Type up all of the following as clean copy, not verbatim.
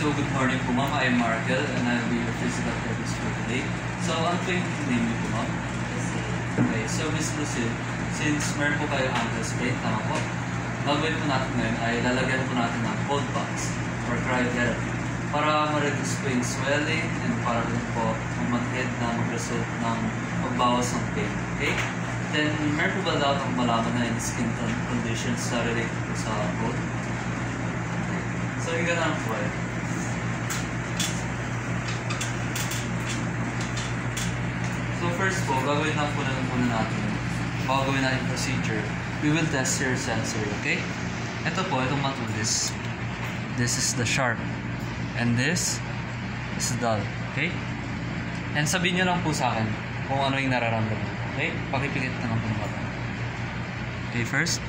So good morning po ma'am, I'm Markel and I'll be your physical therapist for today. So ano po yung name niyo po ma'am? Okay, so Miss Lucille, since meron po kayo ankle sprain, tama po, gagawin po natin ngayon ay lalagyan po natin ng cold box or cryotherapy para ma-reduce po yung swelling and para rin po mag-head na mag-result ng pagbawas ng pain. Okay? Then, meron po ba dapat akong malaman na yung skin conditions na related po sa cold? Okay. So, yung ganun po ay. So first po, gagawin na po muna natin. Bago gawin natin procedure, we will test your sensory, okay? Ito po, itong matulis. This is the sharp. And this is dull, okay? And sabihin nyo lang po sa akin kung ano yung nararamdaman, okay? Pakipikit na lang po ng mata. Okay, first.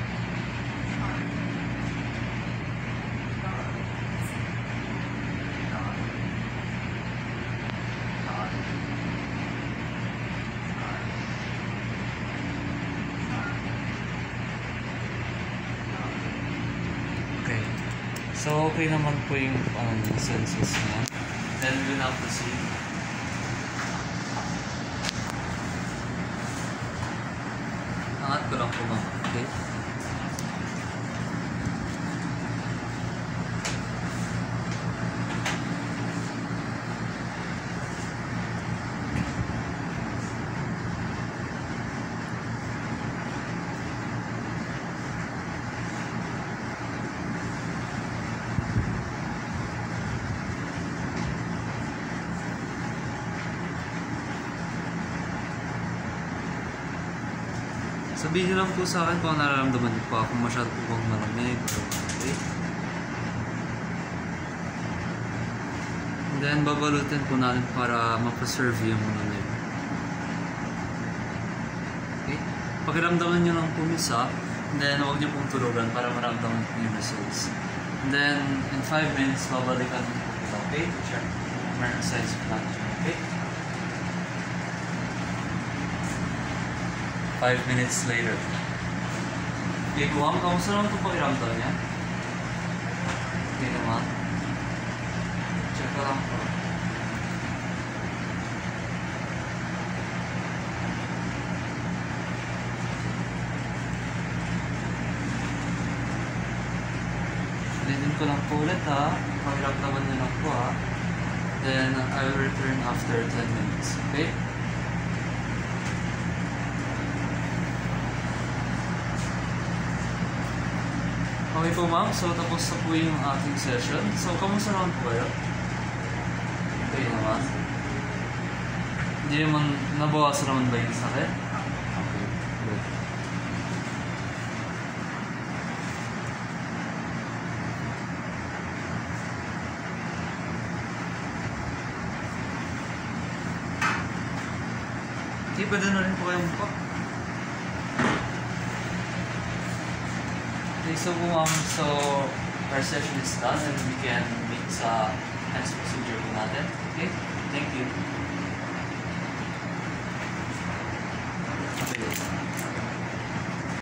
So, okay naman po yung senses mo. Then, we will now proceed. Angat ko lang po ma'am. Okay? Sabihin lang po sa akin kung nararamdaman niyo po kung masyado po bang malamig o okay. And then babalutin po natin para ma-preserve yung malamig. Okay? Pakiramdaman niyo lang po misa, and then huwag niyo pong tulugan para maramdaman po yung results. And then in 5 minutes babalikan po kita, okay? Check. Meron size plan, okay? 5 minutes later. Okay, ma'am, kamusta naman ito pakiramdam niya? Okay naman. Check ka lang po. Ulitin ko lang po ulit ha. Pakiramdaman niya lang po ha. Then I will return after 10 minutes. Okay? Okay po ma'am, so tapos na po yung ating session. So, kamusta naman po kayo? Okay naman. Hindi naman, nabawasan naman ba yung sakit? Okay, good. Okay, pwede na rin po kayong mukha. Okay, so our session is done and we can meet sa next procedure po natin. Okay, thank you. Okay.